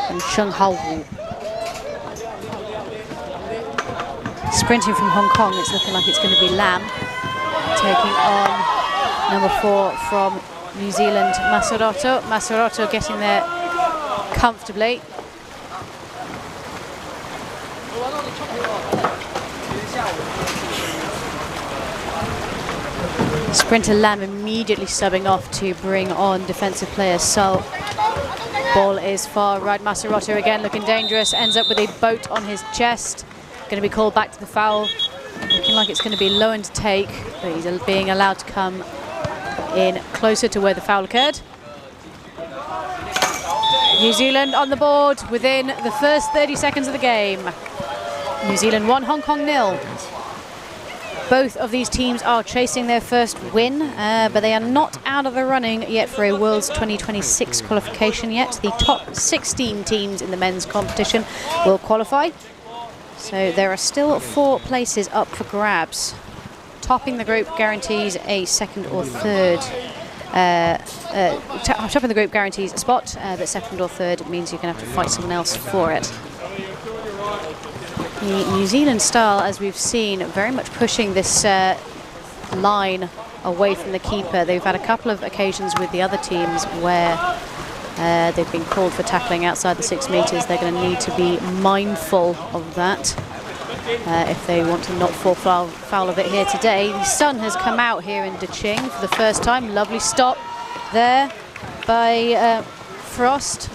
and Sheng Haowu. Sprinting from Hong Kong, it's looking like it's going to be Lam taking on number 4 from New Zealand, Masaroto. Masaroto getting there comfortably. Sprinter Lam immediately subbing off to bring on defensive player So. Ball is far right. Masaroto again looking dangerous, ends up with a boat on his chest. Going to be called back to the foul. Looking like it's going to be Lowen to take, but he's being allowed to come in closer to where the foul occurred. New Zealand on the board within the first 30 seconds of the game. New Zealand 1, Hong Kong 0. Both of these teams are chasing their first win, but they are not out of the running yet for a World's 2026 qualification yet. The top 16 teams in the men's competition will qualify. So there are still 4 places up for grabs. Topping the group guarantees a second or third. Topping the group guarantees a spot, but second or third means you're going to have to fight someone else for it. The New Zealand style, as we've seen, very much pushing this line away from the keeper. They've had a couple of occasions with the other teams where they've been called for tackling outside the 6 meters. They're going to need to be mindful of that if they want to not fall foul of it here today. The sun has come out here in Deqing for the first time. Lovely stop there by Frost.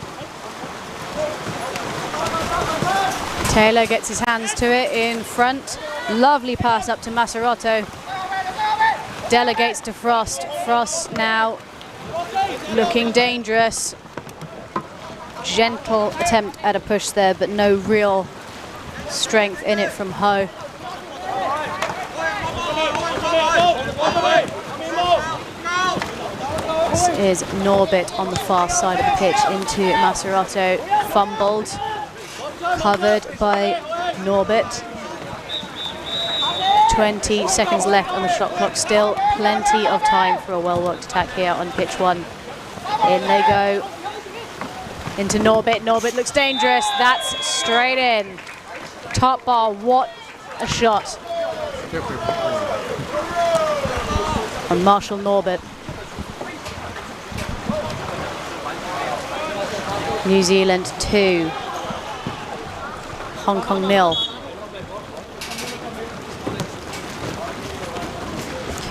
Taylor gets his hands to it in front. Lovely pass up to Masaroto. Delegates to Frost. Frost now looking dangerous. Gentle attempt at a push there, but no real strength in it from Ho. This is Norbit on the far side of the pitch into Masaroto. Fumbled. Covered by Norbit. 20 seconds left on the shot clock. Still plenty of time for a well-worked attack here on pitch 1. In they go. Into Norbit. Norbit looks dangerous. That's straight in. Top bar. What a shot. On Marshall Norbit. New Zealand 2. Hong Kong 0.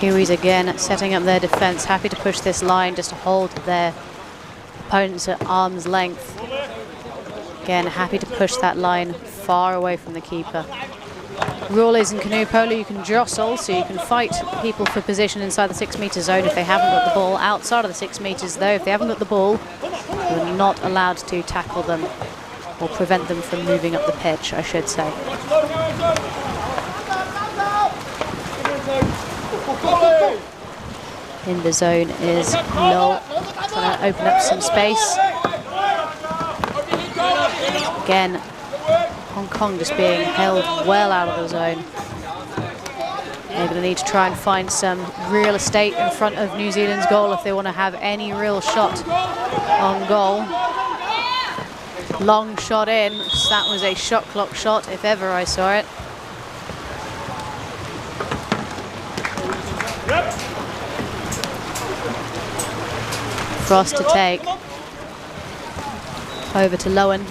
Kiwis again setting up their defense, happy to push this line just to hold their opponents at arm's length. Again, happy to push that line far away from the keeper. Rule is in canoe polo you can jostle, so you can fight people for position inside the 6 meter zone if they haven't got the ball. Outside of the 6 meters though, if they haven't got the ball, you're not allowed to tackle them or prevent them from moving up the pitch, I should say. In the zone is Lo, trying to open up some space. Again, Hong Kong just being held well out of the zone. They're going to need to try and find some real estate in front of New Zealand's goal if they want to have any real shot on goal. Long shot in. That was a shot clock shot if ever I saw it. Frost to take. Over to Lowen.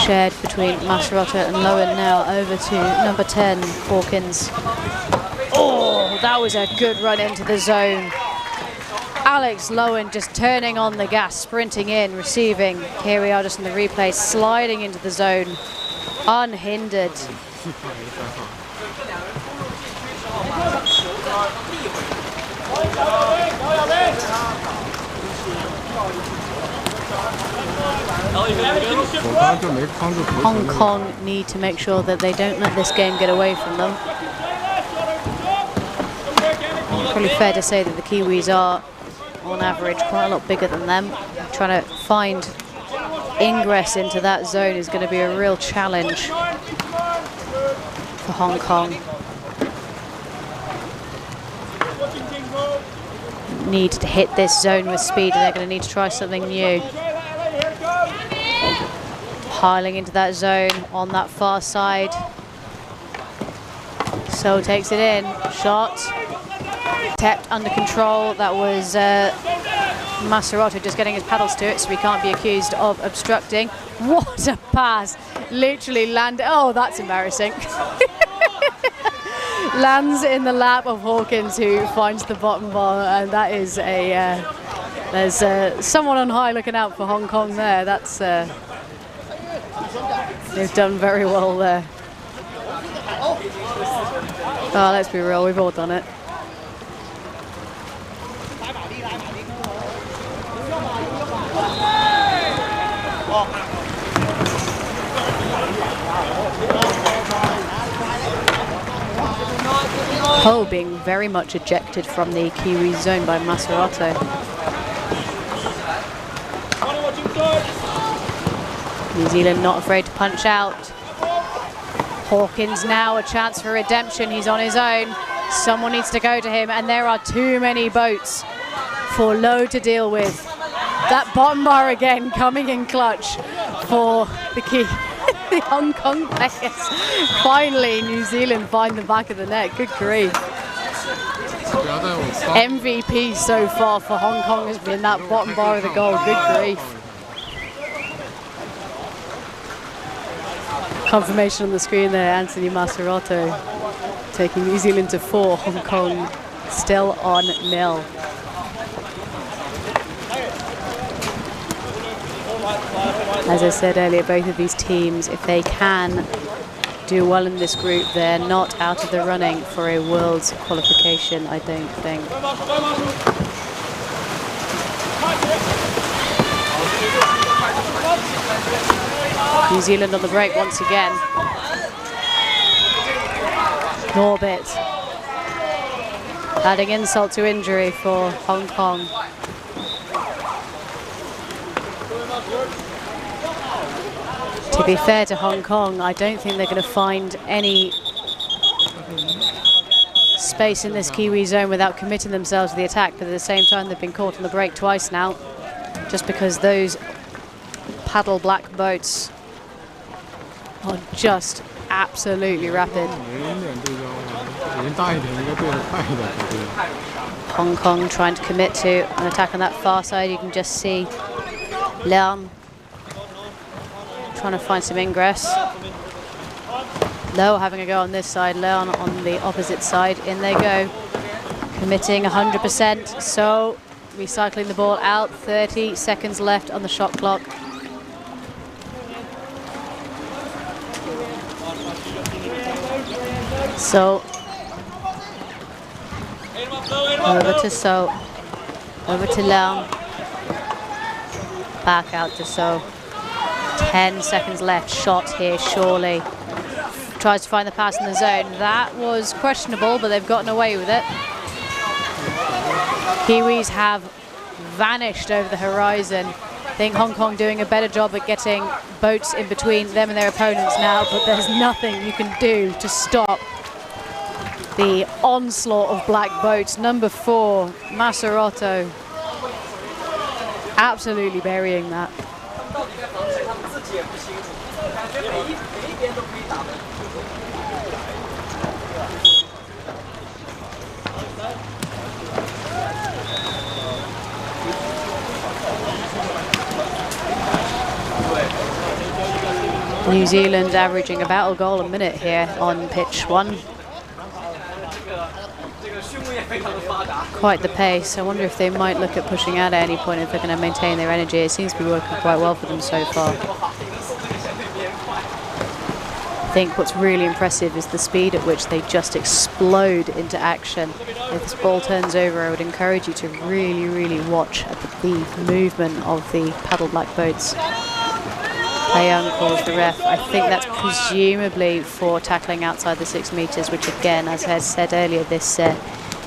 Shared between Masaroto and Lowen now. Over to number 10, Hawkins. Oh, that was a good run into the zone. Alex Lowen just turning on the gas, sprinting in, receiving. Here we are just in the replay, sliding into the zone, unhindered. Hong Kong need to make sure that they don't let this game get away from them. Probably fair to say that the Kiwis are, on average, quite a lot bigger than them. Trying to find ingress into that zone is going to be a real challenge for Hong Kong. need to hit this zone with speed, and they're going to need to try something new. Piling into that zone on that far side. So takes it in, shot, kept under control. That was Maserato just getting his paddles to it, so he can't be accused of obstructing. What a pass! Literally landed. Oh, that's embarrassing. Lands in the lap of Hawkins, who finds the bottom bar, and that is a there's someone on high looking out for Hong Kong there. That's they've done very well there. Oh, let's be real, we've all done it. Ho being very much ejected from the Kiwi zone by Maserato. New Zealand not afraid to punch out. Hawkins now a chance for redemption. He's on his own. Someone needs to go to him, and there are too many boats for Low to deal with. That bottom bar again coming in clutch for the the Hong Kong players. Finally, New Zealand find the back of the net. Good grief. MVP so far for Hong Kong has been that bottom bar of the goal. Good grief. Confirmation on the screen there, Anthony Maserato taking New Zealand to 4, Hong Kong still on 0. As I said earlier, both of these teams, if they can do well in this group, they're not out of the running for a Worlds qualification, I don't think. New Zealand on the break once again. Norbit adding insult to injury for Hong Kong. To be fair to Hong Kong, I don't think they're going to find any space in this Kiwi zone without committing themselves to the attack, but at the same time they've been caught on the break twice now, just because those paddle black boats are just absolutely rapid. Hong Kong trying to commit to an attack on that far side. You can just see Leung trying to find some ingress. Low having a go on this side, Leung on the opposite side. In they go, committing 100%. So recycling the ball out, 30 seconds left on the shot clock. So over to So, over to Leung, back out to So. 10 seconds left, shot here surely. Tries to find the pass in the zone. That was questionable, but they've gotten away with it. Kiwis have vanished over the horizon. I think Hong Kong doing a better job at getting boats in between them and their opponents now, but there's nothing you can do to stop the onslaught of black boats. Number 4, Maserato, absolutely burying that. New Zealand averaging about a goal a minute here on pitch 1. Quite the pace. I wonder if they might look at pushing out at any point if they're going to maintain their energy. It seems to be working quite well for them so far. I think what's really impressive is the speed at which they just explode into action. If this ball turns over, I would encourage you to really, really watch the movement of the paddle black boats. Young calls the ref. I think that's presumably for tackling outside the 6 meters, which again, as I said earlier, this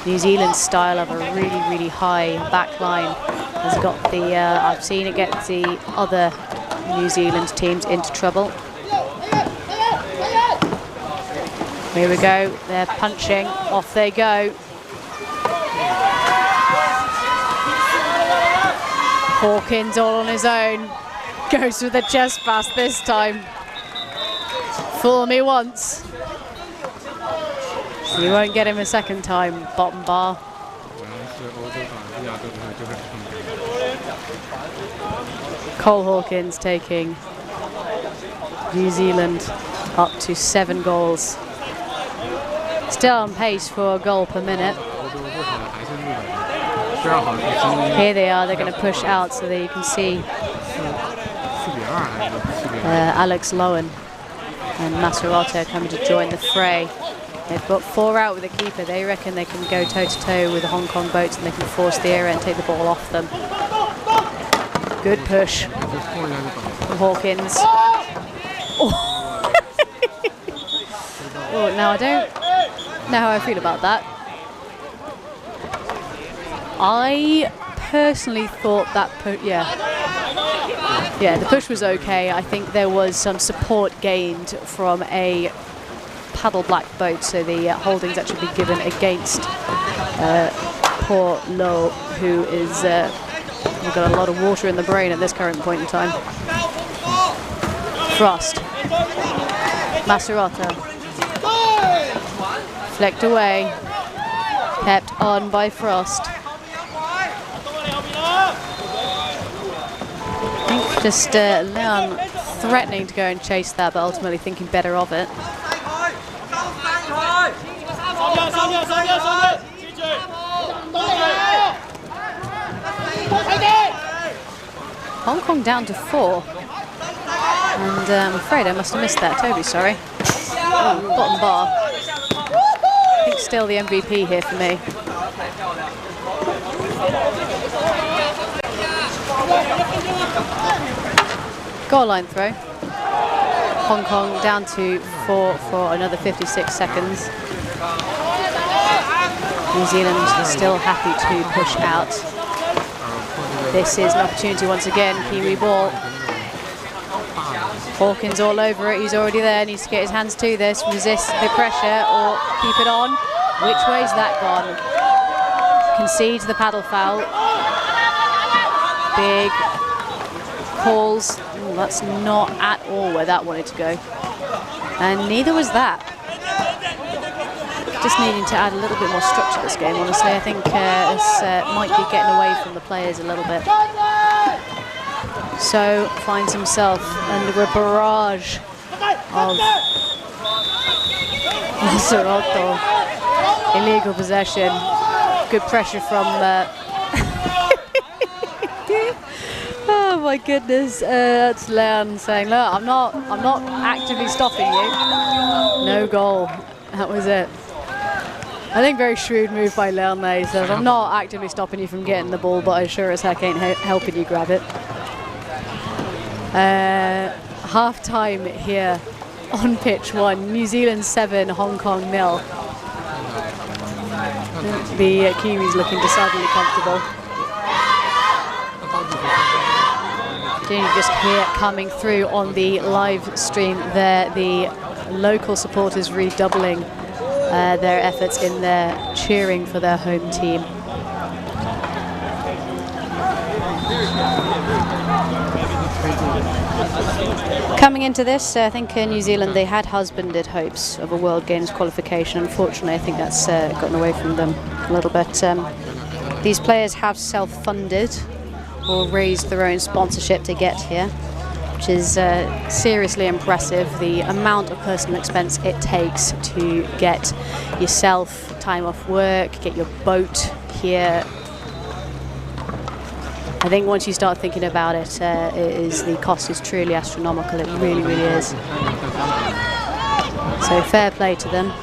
New Zealand style of a really, really high back line has got the, I've seen it get the other New Zealand teams into trouble. Here we go, they're punching, off they go. Hawkins all on his own. Goes with the chest pass this time. Fool me once. You won't get him a second time, bottom bar. Cole Hawkins taking New Zealand up to 7 goals. Still on pace for a goal per minute. Here they are, they're going to push out so that you can see Alex Lowen and Maserotto coming to join the fray. They've got 4 out with the keeper. They reckon they can go toe-to-toe with the Hong Kong boats and they can force the area and take the ball off them. Good push from Hawkins. Oh. Oh, now I don't know how I feel about that. I personally thought that the push was okay. I think there was some support gained from a paddle black boat, so the holdings that should be given against Polo, who is we've got a lot of water in the brain at this current point in time. Frost, Maserotto, flecked away, kept on by Frost. I think just Leon threatening to go and chase that, but ultimately thinking better of it. Hong Kong down to 4. And I'm afraid I must have missed that. Toby, sorry. Oh, bottom bar. I think still the MVP here for me. Goal line throw. Hong Kong down to 4 for another 56 seconds. New Zealand still happy to push out. This is an opportunity once again. Kiwi ball. Hawkins all over it. He's already there. Needs to get his hands to this. Resist the pressure or keep it on. Which way's that gone? Concedes the paddle foul. Big calls. Ooh, that's not at all where that wanted to go. And neither was that. Just needing to add a little bit more structure to this game, honestly. I think this might be getting away from the players a little bit. So finds himself under a barrage of Maserotto. Illegal possession. Good pressure from oh my goodness, that's Leon saying, look, I'm not actively stopping you. No goal. That was it. I think very shrewd move by Leon there. He says, I'm not actively stopping you from getting the ball, but I sure as heck ain't helping you grab it. Half time here on pitch 1. New Zealand 7, Hong Kong 0. The Kiwis looking decidedly comfortable. You just hear coming through on the live stream there, the local supporters redoubling their efforts in their cheering for their home team. Coming into this, I think New Zealand, they had husbanded hopes of a World Games qualification. Unfortunately, I think that's gotten away from them a little bit. These players have self-funded or raised their own sponsorship to get here, which is seriously impressive. The amount of personal expense it takes to get yourself time off work, get your boat here. I think once you start thinking about it, the cost is truly astronomical. It really, really is. So fair play to them.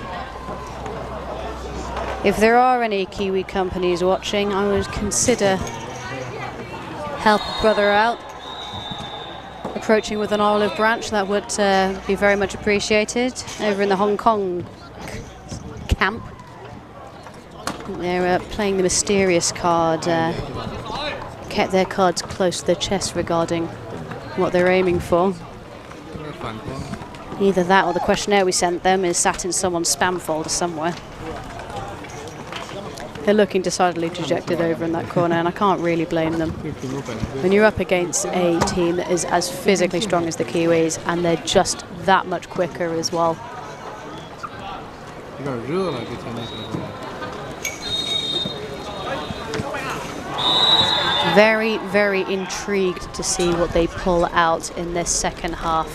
If there are any Kiwi companies watching, I would consider help a brother out. Approaching with an olive branch, that would be very much appreciated. Over in the Hong Kong camp, they're playing the mysterious card. Kept their cards close to their chest regarding what they're aiming for. Either that or the questionnaire we sent them is sat in someone's spam folder somewhere. They're looking decidedly dejected over in that corner, and I can't really blame them. When you're up against a team that is as physically strong as the Kiwis, and they're just that much quicker as well. Very, very intrigued to see what they pull out in this second half.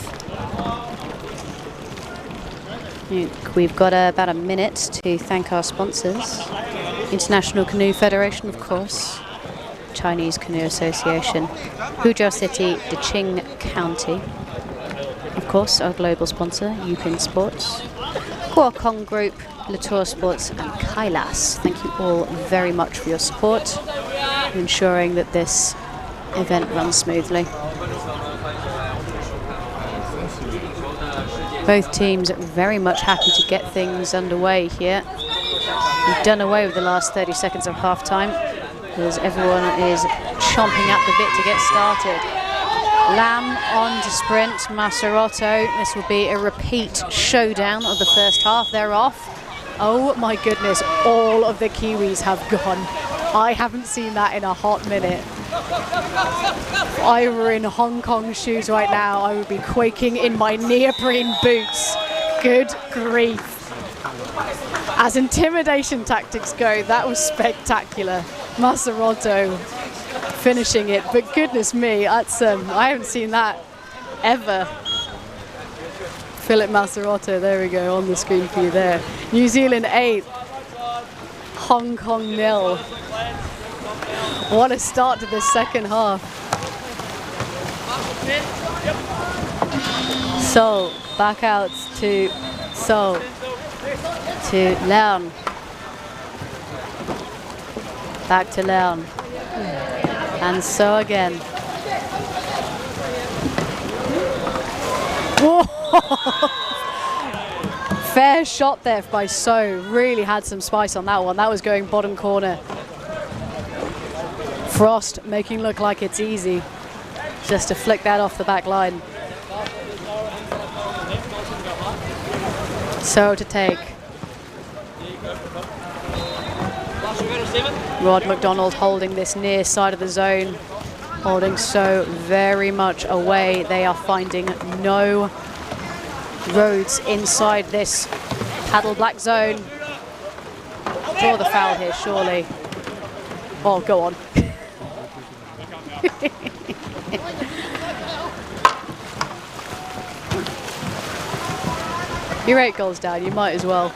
We've got about a minute to thank our sponsors. International Canoe Federation, of course. Chinese Canoe Association. Huzhou City, Deqing County. Of course, our global sponsor, Yupin Sports. Guokong Group, Latour Sports, and Kailas. Thank you all very much for your support, ensuring that this event runs smoothly. Both teams very much happy to get things underway here. We've done away with the last 30 seconds of half-time because everyone is chomping at the bit to get started. Lam on to sprint, Masaroto. This will be a repeat showdown of the first half. They're off. Oh my goodness, all of the Kiwis have gone. I haven't seen that in a hot minute. If I were in Hong Kong shoes right now, I would be quaking in my neoprene boots. Good grief. As intimidation tactics go, that was spectacular. Masaroto finishing it, but goodness me, that's I haven't seen that ever. Philip Masaroto, there we go, on the screen for you there. New Zealand 8, Hong Kong 0. What a start to the second half. So, back out to So, to Leon. Back to Leon. And So again. Whoa! Fair shot there by So. Really had some spice on that one. That was going bottom corner. Frost making look like it's easy. Just to flick that off the back line. So to take. Rod McDonald holding this near side of the zone. Holding So very much away. They are finding no roads inside this paddle black zone. Draw the foul here, surely. Oh, go on. You're 8 goals down, you might as well.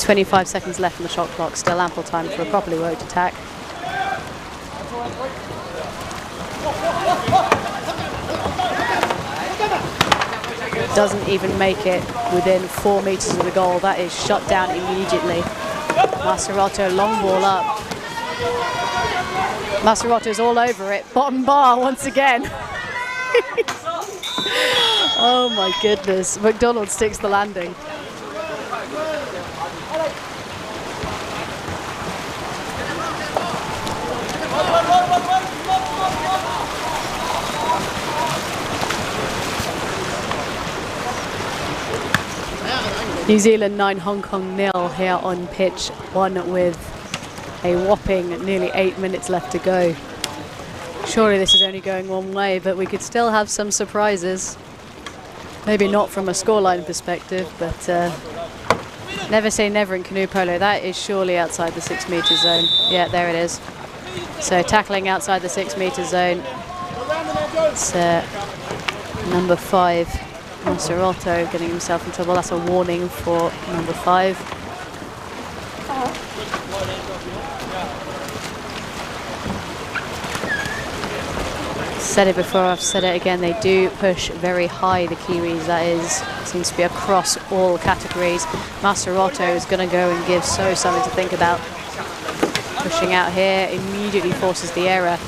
"25 seconds left on the shot clock, still ample time for a properly worked attack. Doesn't even make it within 4 meters of the goal. That is shut down immediately. Masaroto, long ball up. Masaroto's all over it. Bottom bar once again. Oh my goodness. McDonald sticks the landing. New Zealand 9, Hong Kong 0 here on pitch 1 with a whopping nearly 8 minutes left to go. Surely this is only going one way, but we could still have some surprises. Maybe not from a scoreline perspective, but never say never in canoe polo. That is surely outside the 6 meter zone. Yeah, there it is. So tackling outside the 6 meter zone. It's number 5. Masaroto getting himself in trouble. That's a warning for number 5. Said it before, I've said it again, they do push very high, the Kiwis. That seems to be across all categories. Masaroto is going to go and give So something to think about. Pushing out here, immediately forces the error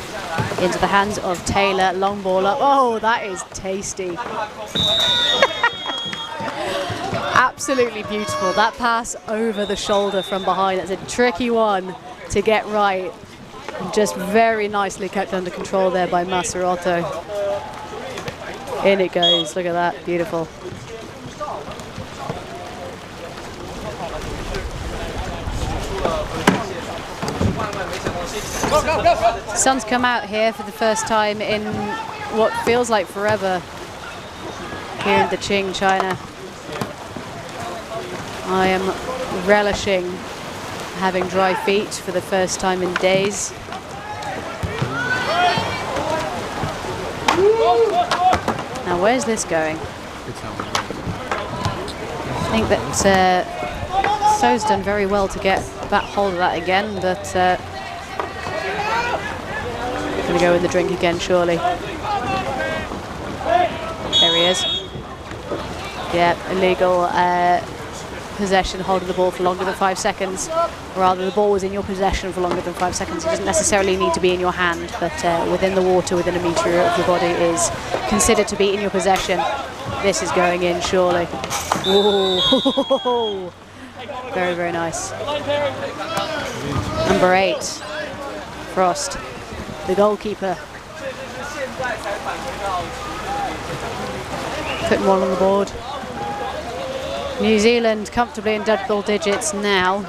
into the hands of Taylor. Long ball up. Oh, that is tasty. Absolutely beautiful. That pass over the shoulder from behind. That's a tricky one to get right. Just very nicely kept under control there by Masaroto. In it goes. Look at that. Beautiful. Sun's come out here for the first time in what feels like forever here in Deqing, China. I am relishing having dry feet for the first time in days. Now, where's this going? I think that So's done very well to get that hold of that again, but gonna go with the drink again, surely. There he is. Yeah, illegal possession, holding the ball for longer than 5 seconds. Or rather, the ball was in your possession for longer than 5 seconds. It doesn't necessarily need to be in your hand, but within the water, within a metre of your body, is considered to be in your possession. This is going in, surely. Whoa. Very, very nice. Number 8, Frost, the goalkeeper. Putting one on the board. New Zealand comfortably in double digits now.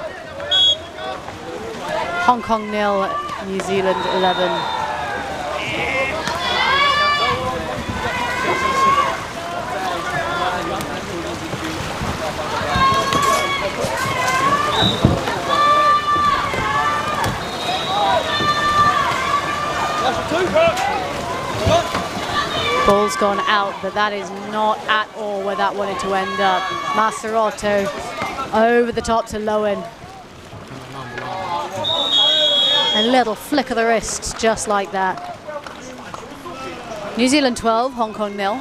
Hong Kong 0, New Zealand 11. Ball's gone out, but that is not at all where that wanted to end up. Masaroto over the top to Lowen. A little flick of the wrist, just like that. New Zealand 12, Hong Kong 0.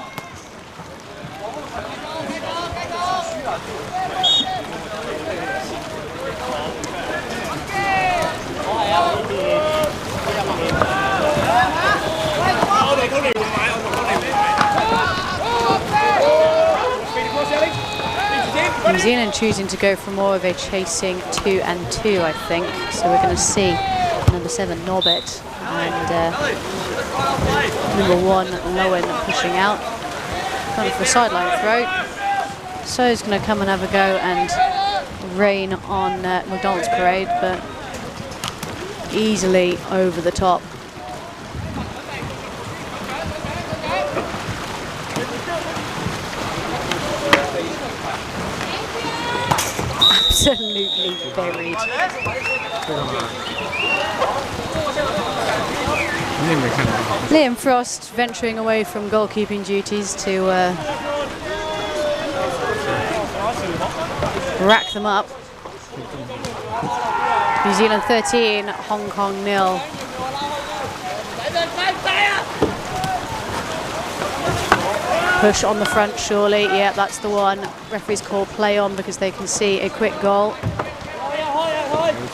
New Zealand choosing to go for more of a chasing 2 and 2, I think. So we're going to see number 7, Norbert, and number 1, Lowen, pushing out. Going for a sideline throw. So he's going to come and have a go and rain on McDonald's Parade, but easily over the top. Absolutely buried. Liam Frost venturing away from goalkeeping duties to rack them up. New Zealand 13, Hong Kong 0. Push on the front, surely. Yeah, that's the one. Referees call play on because they can see a quick goal.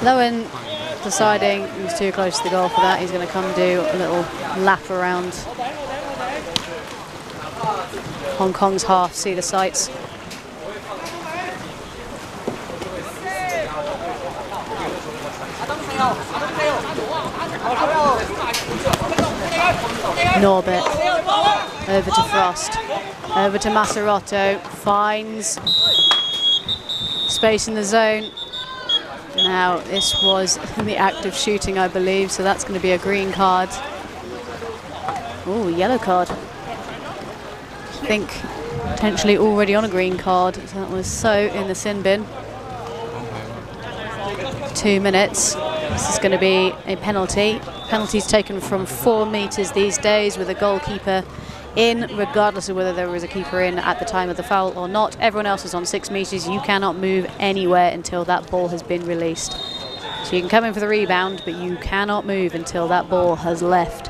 Lowen deciding he was too close to the goal for that. He's going to come do a little lap around Hong Kong's half, see the sights. Norbert over to Frost, over to Masaroto, finds space in the zone. Now this was in the act of shooting, I believe, so that's going to be a green card. Oh, yellow card. I think potentially already on a green card. So that was So in the sin bin. 2 minutes. This is going to be a penalty. Penalties taken from 4 meters these days with a goalkeeper in, regardless of whether there was a keeper in at the time of the foul or not. Everyone else is on 6 meters. You cannot move anywhere until that ball has been released. So you can come in for the rebound, but you cannot move until that ball has left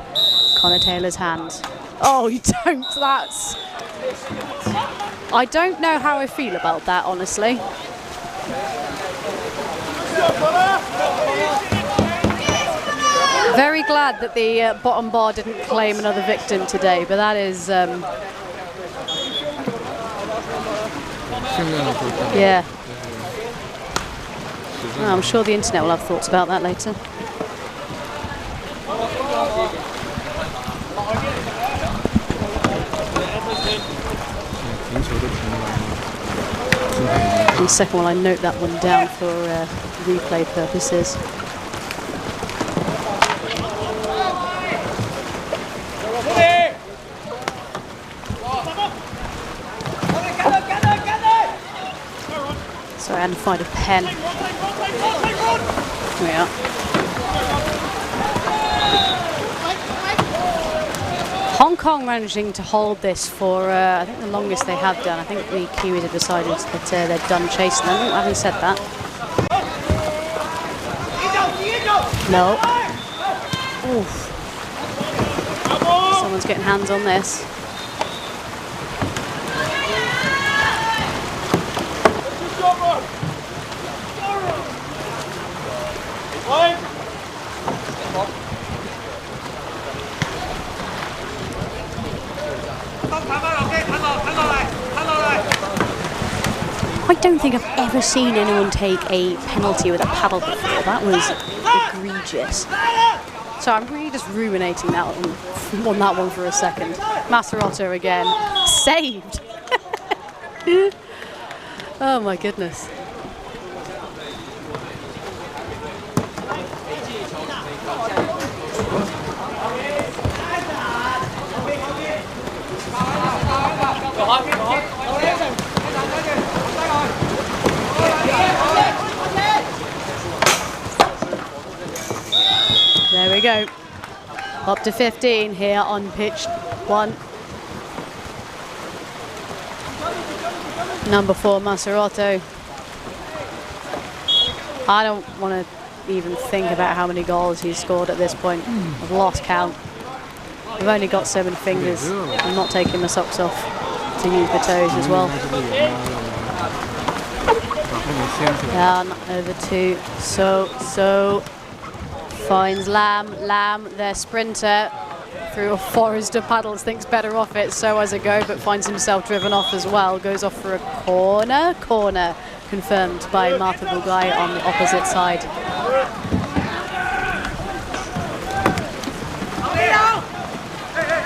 Connor Taylor's hands. Oh, you don't. That's... I don't know how I feel about that, honestly. Very glad that the bottom bar didn't claim another victim today, but that is... yeah. Well, I'm sure the internet will have thoughts about that later. And second one, I note that one down for replay purposes. and find a pen. There we are. Hong Kong managing to hold this for, I think, the longest they have done. I think the Kiwis have decided that they're done chasing them. Having said that. No. Oof. Someone's getting hands on this. I don't think I've ever seen anyone take a penalty with a paddle before. That was egregious. So I'm really just ruminating that on that one for a second. Maserotto again. Saved! Oh my goodness. There we go. Up to 15 here on pitch 1. Number 4, Maserotto. I don't want to even think about how many goals he's scored at this point. I've lost count. I've only got so many fingers. I'm not taking my socks off to use the toes as well. Down over to So finds Lam, their sprinter, through a forest of paddles, thinks better of it, so has a go, but finds himself driven off as well. Goes off for a corner, confirmed by Martha Bugai on the opposite side.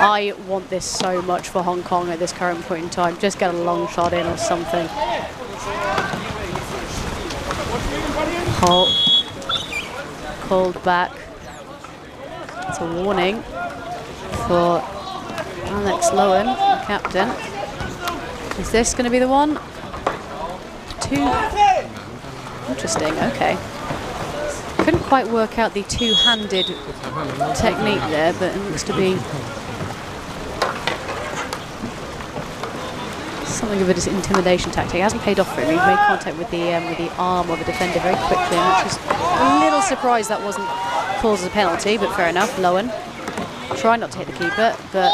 I want this so much for Hong Kong at this current point in time. Just get a long shot in or something. Called back. It's a warning for Alex Lowen, the captain. Is this going to be the one? Interesting, okay. Couldn't quite work out the two-handed technique there, but it looks to be something of an intimidation tactic. It hasn't paid off for him. He made contact with the arm of a defender very quickly, and which is a little surprised that wasn't called as a penalty, but fair enough. Lowen try not to hit the keeper, but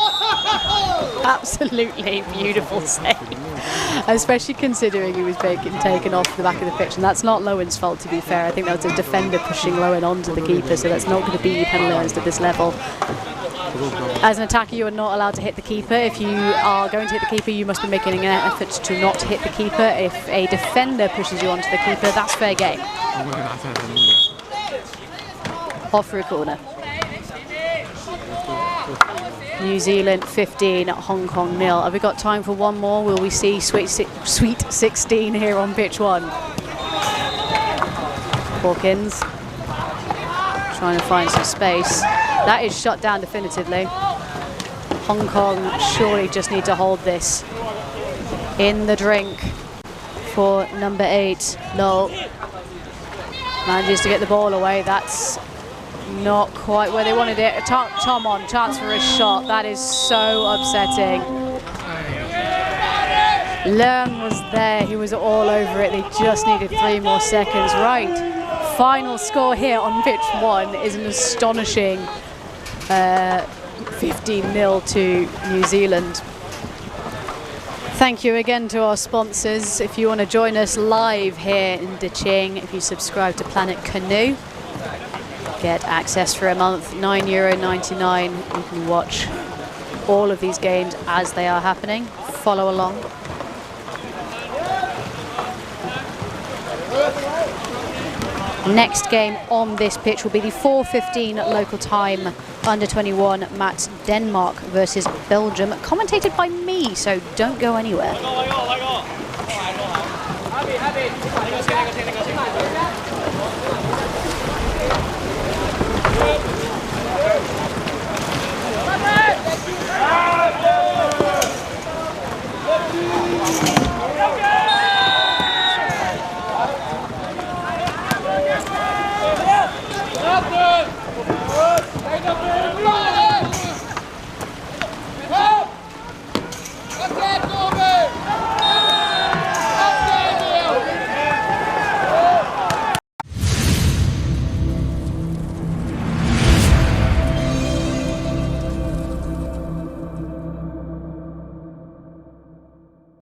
absolutely beautiful save, especially considering he was being taken off the back of the pitch, and that's not Lowen's fault, to be fair. I think that was a defender pushing Lowen onto the keeper, so that's not going to be penalised at this level. As an attacker, you are not allowed to hit the keeper. If you are going to hit the keeper, you must be making an effort to not hit the keeper. If a defender pushes you onto the keeper, that's fair game. Off for a corner. New Zealand 15, Hong Kong 0. Have we got time for one more? Will we see sweet 16 here on pitch 1? Hawkins trying to find some space. That is shut down definitively. Hong Kong surely just need to hold this in the drink for number 8. No. Manages to get the ball away. That's not quite where they wanted it. Tom on, chance for a shot. That is so upsetting. Leung was there. He was all over it. They just needed 3 more seconds. Right. Final score here on pitch 1 is an astonishing 15-0 to New Zealand. Thank you again to our sponsors. If you want to join us live here in Deqing, if you subscribe to Planet Canoe, get access for a month, €9.99. You can watch all of these games as they are happening. Follow along. Next game on this pitch will be the 4:15 local time under-21 match, Denmark versus Belgium, commentated by me, so don't go anywhere.